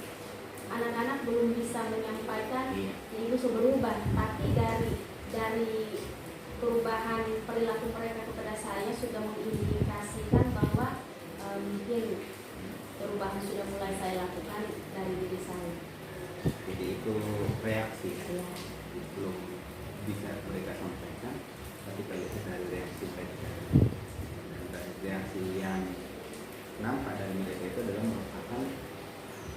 [SPEAKER 2] anak-anak belum bisa menyampaikan itu berubah, tapi dari perubahan perilaku mereka kepada saya sudah mengindikasikan bahwa mungkin perubahan sudah mulai saya lakukan dari diri saya.
[SPEAKER 1] Jadi itu reaksi ya. Belum bisa mereka sampaikan, tapi kalau kita dari reaksi mereka, dan dari reaksi yang nampak dari mereka itu adalah merupakan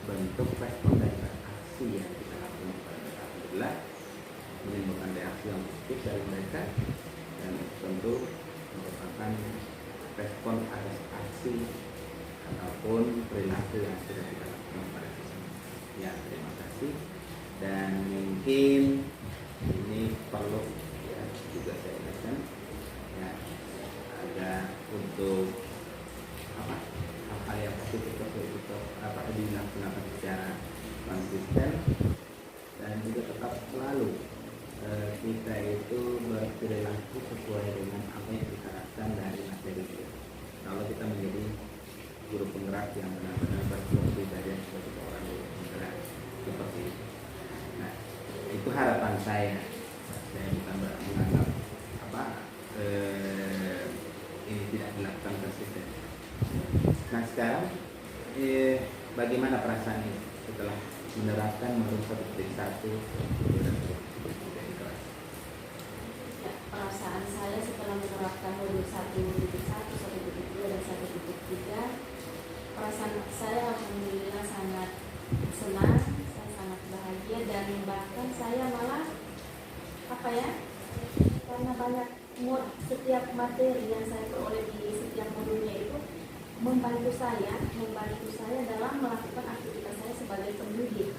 [SPEAKER 1] bentuk respon dari aksi yang kita lakukan kepada mereka. Alhamdulillah menimbulkan reaksi yang positif dari mereka, dan tentu merupakan respon atas aksi ataupun perilaku yang sudah kita lakukan pada siswa. Ya, terima kasih. Dan mungkin ini perlu ya juga saya ingatkan ya, agar untuk hal yang positif dilaksanakan secara konsisten, dan juga tetap selalu kita itu berperilaku sesuai dengan apa yang kita harapkan dari materi itu. Kalau kita menjadi guru penggerak yang benar-benar berfungsi dari sebagai seorang guru penggerak seperti itu. Nah, itu harapan saya. Saya bukan menganggap ini tidak dilakukan konsisten. Nah, sekarang bagaimana perasaan ini setelah menerapkan modul 1.1 dan dari kelas?
[SPEAKER 2] Ya, perasaan saya setelah menerapkan modul 1.1, 1.2 dan 1.3, perasaan saya alhamdulillah sangat senang, saya sangat bahagia, dan bahkan saya malah karena banyak setiap materi yang saya peroleh di setiap modulnya itu membantu saya dalam melakukan aktivitas saya sebagai pendidik.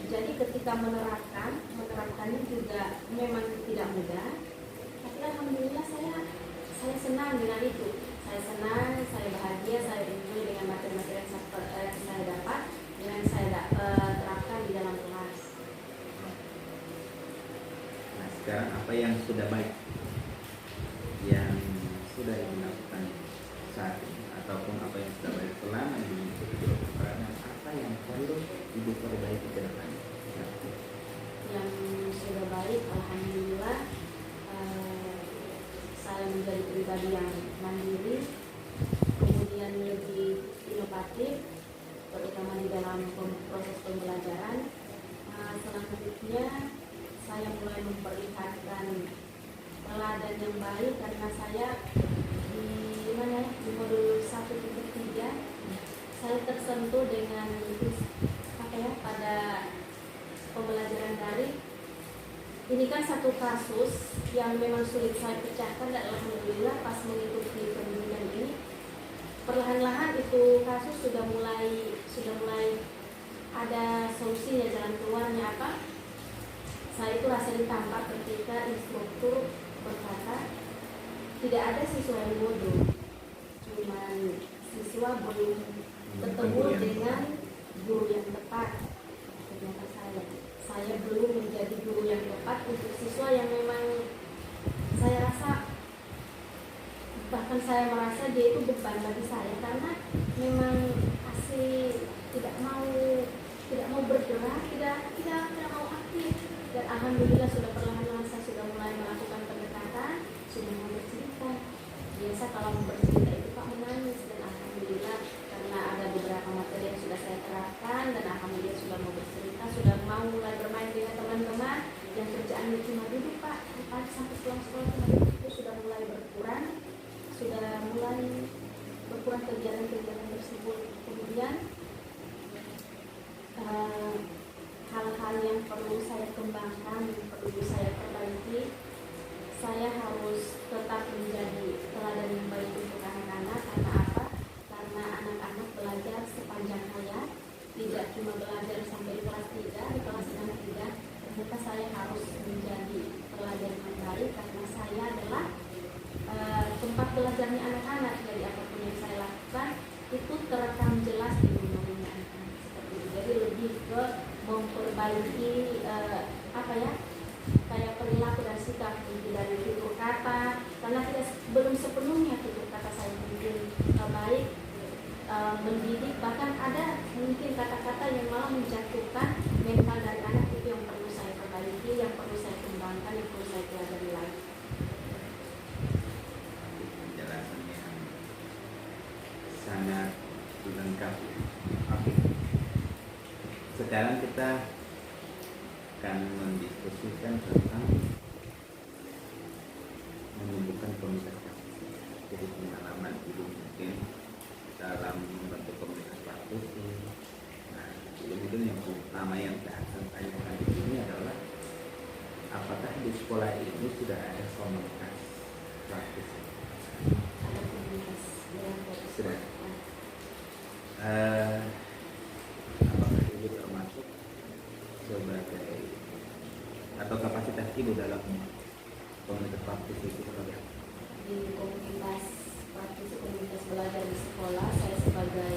[SPEAKER 2] Jadi ketika menerapkannya juga memang tidak mudah, tapi alhamdulillah saya senang dengan itu. Saya senang, saya bahagia, saya enjoy dengan materi-materi yang saya dapat, yang saya terapkan di dalam kelas.
[SPEAKER 1] Nah, sekarang apa yang sudah baik yang sudah dilakukan saat ini, ataupun apa yang sudah baik selama ini mengikuti program, dan apa yang perlu Ibu perbaiki ke depan?
[SPEAKER 2] Yang sudah baik, alhamdulillah saya menjadi pribadi yang mandiri, kemudian lebih inovatif, terutama di dalam proses pembelajaran. Selanjutnya saya mulai memperlihatkan teladan yang baik, karena saya di modul 1.3 saya tersentuh dengan pada pembelajaran daring. Ini kan satu kasus yang memang sulit saya pecahkan, dan alhamdulillah pas mengikuti pendidikan ini perlahan-lahan itu kasus sudah mulai ada solusinya, jalan keluarnya apa. Saya itu rasa ditampak ketika instruktur berkata tidak ada siswa yang bodoh, cuman siswa belum ketemu dengan guru yang tepat. Ternyata saya belum menjadi guru yang tepat untuk siswa yang memang saya rasa, bahkan saya merasa dia itu beban bagi saya, karena memang asli tidak mau bergerak, tidak mau aktif. Dan alhamdulillah sudah perlahan-lahan saya sudah mulai melakukan pendekatan, sudah mau bercerita. Biasa kalau mau bercerita itu Pak menangis, dan alhamdulillah karena ada beberapa materi yang sudah saya terapkan, dan alhamdulillah sudah mau bercerita, sudah mau mulai bermain dengan teman-teman yang kerjaannya cuma duduk Pak, pagi sampai pulang sekolah cuma duduk, itu sudah mulai kegiatan-kegiatan tersebut. Kemudian hal-hal yang perlu saya kembangkan, yang perlu saya perbaiki, saya harus tetap menjadi teladan yang baik untuk anak-anak. Karena apa? Karena anak-anak belajar sepanjang hayat, tidak cuma belajar sampai di kelas 3, di kelas 3. Ternyata saya harus menjadi teladan yang baik karena saya adalah tempat belajarnya anak-anak. Jadi apapun yang saya lakukan itu terekam jelas di memorinya anak-anak seperti itu. Jadi lebih ke memperbaiki kayak perilaku dan sikap, dari tutur kata, karena belum sepenuhnya tutur kata saya mungkin baik, mendidik, bahkan ada mungkin kata-kata yang malah menjatuhkan mental dari anak. Itu yang perlu saya perbaiki, yang perlu saya kembangkan, yang perlu saya pelajari lagi.
[SPEAKER 1] Penjelasan yang sangat lengkap. Oke. Sekarang kita akan mendiskusikan tentang menumbuhkan komunitas praktis. Jadi pengalaman ibu mungkin dalam membentuk komunitas praktis. Nah, ibu yang pertama yang saya akan tanyakan di sini adalah apakah di sekolah ini sudah ada komunitas praktis?
[SPEAKER 2] Ada komunitas
[SPEAKER 1] Sudah. Apakah ibu termasuk sebagai atau kapasitas ibu dalam komunitas praktis itu sebagai apa?
[SPEAKER 2] Di komunitas praktis, komunitas belajar di sekolah, saya sebagai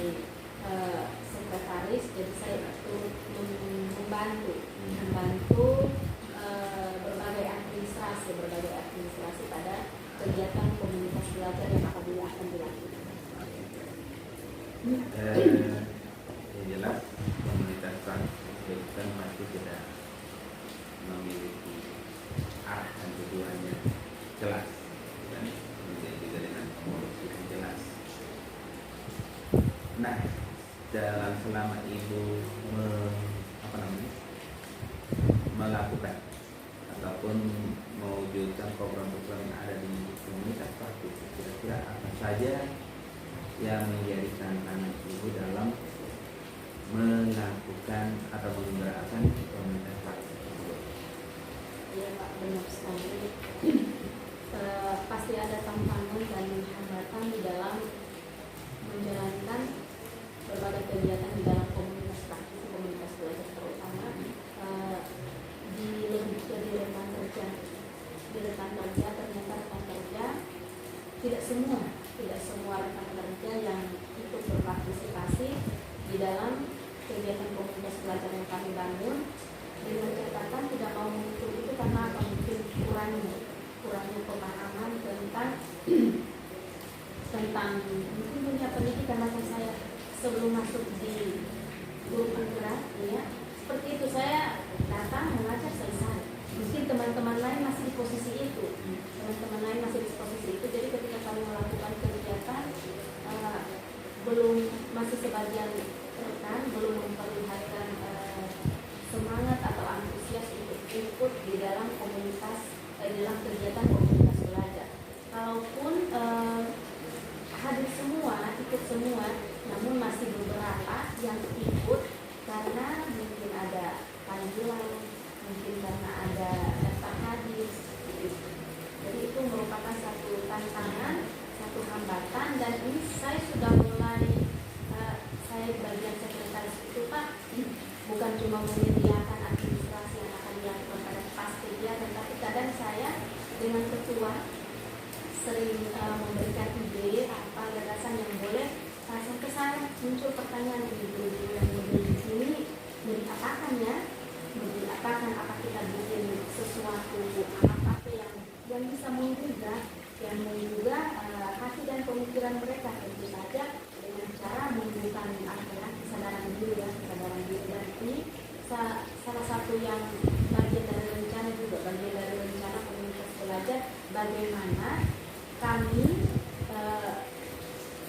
[SPEAKER 2] sekretaris, jadi saya turut membantu berbagai administrasi pada kegiatan komunitas belajar yang apabila akan dilakukan.
[SPEAKER 1] Yang jelas komunitas praktis kan pasti tidak memiliki arah dan tujuannya jelas dan kemudian juga dengan pengurus yang jelas. Nah, dalam selama ibu melakukan ataupun mewujudkan program-program yang ada di komunitas praktis, kira-kira apa saja yang menjadi tantangan ibu dalam melakukan atau menggerakkan komunitas praktis tersebut?
[SPEAKER 2] Iya Pak, benar sekali. Pasti ada tantangan dan hambatan di dalam menjalankan berbagai kegiatan di dalam komunitas praktis, komunitas belajar, terutama di rekan kerja. Di rekan kerja ternyata rekan kerja tidak semua rekan kerja yang ikut berpartisipasi di dalam kegiatan komunitas belajar yang kami bangun, dengan catatan tidak mau mengikuti itu karena apa? Mungkin kurangnya pemahaman tentang mungkin dunia pendidikan. Maka saya sebelum masuk di grup penggerak, ya seperti itu, saya datang mengajar selesai. Mungkin teman-teman lain masih di posisi itu, jadi ketika kami melakukan kegiatan, masih sebagian rekan belum memperlihatkan semangat atau antusias untuk ikut di dalam dalam kegiatan komunitas belajar. Kalaupun ikut semua, namun masih beberapa yang ikut karena mungkin ada panggilan, mungkin karena ada daftar hadir. Jadi itu merupakan satu tantangan, satu hambatan, dan ini saya sudah mulai, saya bagian sekretaris itu Pak, bukan cuma menyediakan administrasi yang akan dilakukan pada pas kegiatan, tapi kadang saya dengan ketua sering memberikan ide apa gagasan yang boleh, sampai saya muncul pertanyaan di guru yang ini mau diapakan ya, apa kita bikin sesuatu apa yang bisa menggugah hati dan pemikiran mereka, tentu saja dengan cara menunjukkan kesadaran diri. Dan ini salah satu yang bagian dari rencana komunitas belajar, bagaimana kami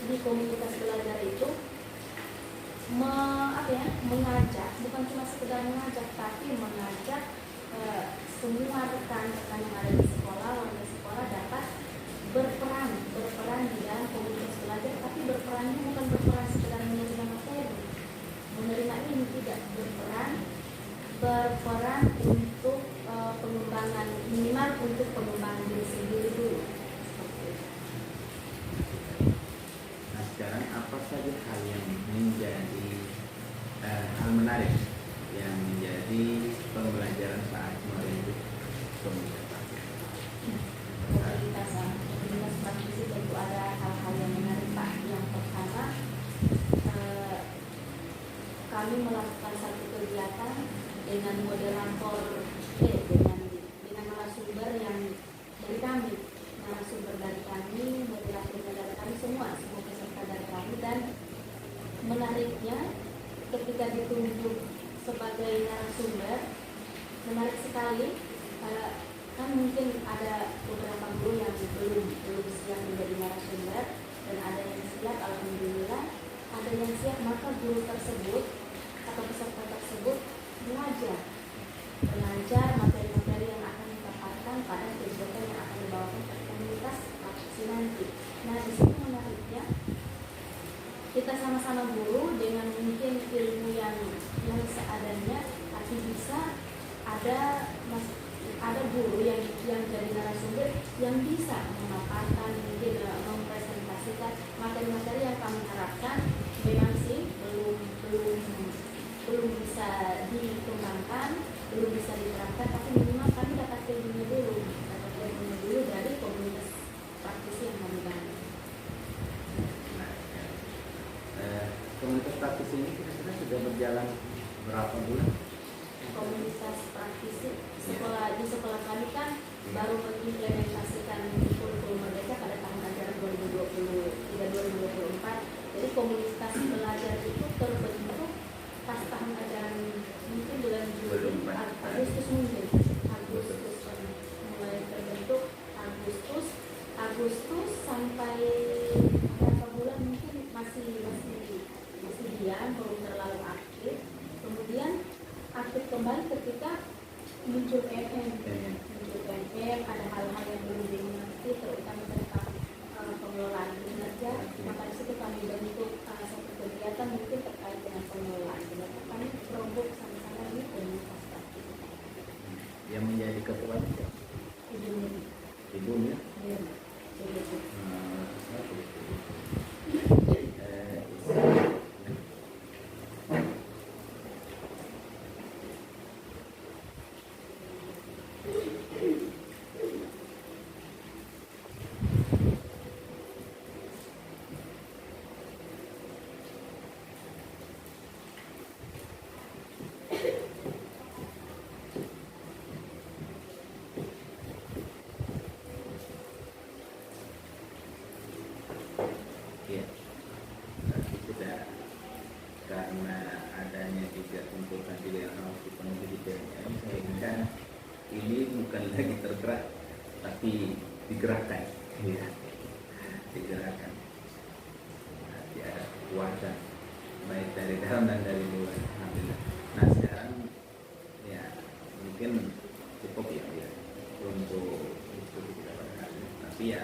[SPEAKER 2] di komunitas belajar itu mengajak, bukan cuma sekedar mengajak, tapi mengajak semua rekan-rekan yang ada di sekolah, warga sekolah dapat berperan di dalam komunitas belajar, tapi berperan perannya bukan berperan sekedar menerima materi. Menerima ini tidak berperan untuk pengembangan, minimal untuk pengembangan diri sendiri dulu. Seperti itu.
[SPEAKER 1] Nah sekarang apa saja hal yang menjadi hal menarik yang menjadi pembelajaran saat merintis komunitas praktisi?
[SPEAKER 2] Komunitas praktisi tentu ada hal-hal yang menarik Pak. Yang pertama, kami melakukan satu kegiatan dengan moderator, dengan narasumber yang dari kami, narasumber dari kami, moderatornya dari kami, semua peserta dari kami. Dan menariknya ketika ditunjuk sebagai narasumber, menarik sekali. Kan mungkin ada beberapa guru yang belum siap menjadi narasumber, dan ada yang siap, alhamdulillah. Ada yang siap, maka guru tersebut atau peserta tersebut belajar materi-materi yang akan dipaparkan pada kegiatan yang akan dibawakan ke komunitas praktisi nanti. Nah, di situ menariknya kita sama-sama guru dengan mungkin ilmu yang seadanya, tapi bisa ada guru yang jadi narasumber yang bisa memaparkan, mungkin mempresentasikan materi-materi yang kami harapkan. Memang sih belum bisa dikembangkan, belum bisa diterapkan, tapi minimal kami dapat ilmunya dulu dari komunitas praktisi yang kami bangun.
[SPEAKER 1] Komunitas praktisi ini kira-kira sudah berjalan berapa bulan?
[SPEAKER 2] Komunitas praktisi di sekolah kami kan baru mengimplementasikan kurikulum Merdeka pada tahun ajaran 2023-2024. Jadi komunitas belajar itu terbentuk pas tahun ajaran mungkin bulan Juli, Agustus mungkin. Agustus mulai terbentuk, Agustus sampai beberapa bulan mungkin masih diam, belum terlalu aktif. Kemudian aktif kembali ketika muncul PM, ada hal-hal yang belum dimengerti, terutama tentang pengelolaan kinerja. Maka di situ kami bentuk satu kegiatan mungkin terkait dengan pengelolaan kinerja. Kami kelompok sama-sama di komunitas praktisi.
[SPEAKER 1] Yang menjadi ketua itu ibunya.
[SPEAKER 2] Iya.
[SPEAKER 1] Karena adanya juga tuntutan yang harus dipenuhi di PNM, sehingga ini bukan lagi tergerak tapi digerakkan, digerakkan. Nanti ada kekuatan baik dari dalam dan dari luar. Alhamdulillah. Nah sekarang ya mungkin cukup ya untuk diskusi kita pada hari ini. Tapi ya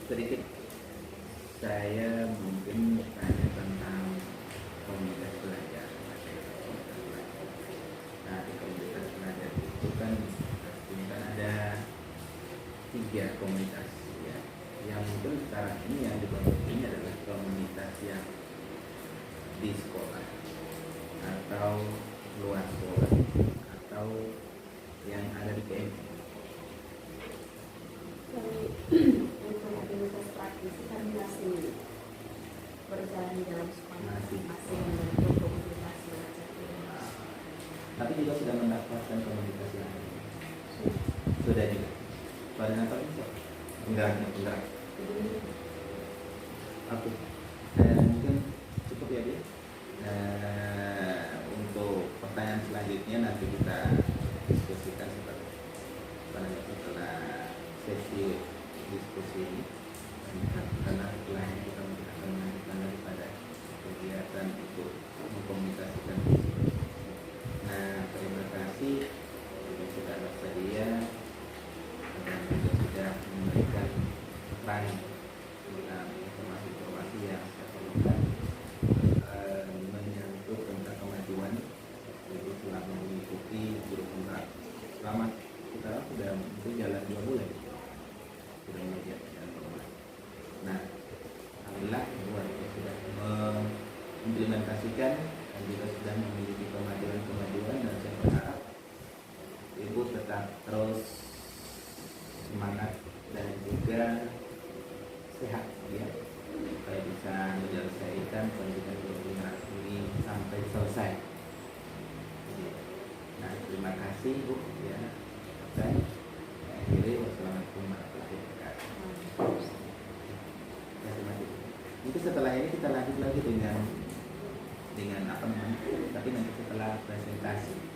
[SPEAKER 1] sedikit saya mungkin tanya tentang komunitas belajar. Nah di komunitas belajar itu kan ada 3 komunitas ya. Yang mungkin sekarang ini yang dibentuk ini adalah komunitas yang di sekolah atau luar sekolah atau yang ada di PMI.
[SPEAKER 2] Untuk komunitas praktisi kami masih berjalan di dalam sekolah masing-masing membentuk komunitas belajar.
[SPEAKER 1] Tapi juga sudah mendapatkan komunitas yang sudah juga. Pada apa itu? Penggerak. Aku mungkin cukup ya dia. Untuk pertanyaan selanjutnya nanti kita diskusikan setelah sesi diskusi ini, karena setelahnya kita akan melanjutkan daripada kegiatan untuk mengkomunikasikan visi. Nah terima kasih sudah bersedia dan juga sudah memberikan keterangan tentang informasi kasih Bu ya. Dan akhirnya wassalamualaikum warahmatullahi wabarakatuh. Ya, terima kasih. Mungkin setelah ini kita lanjut lagi dengan apa namanya? Tapi nanti setelah presentasi.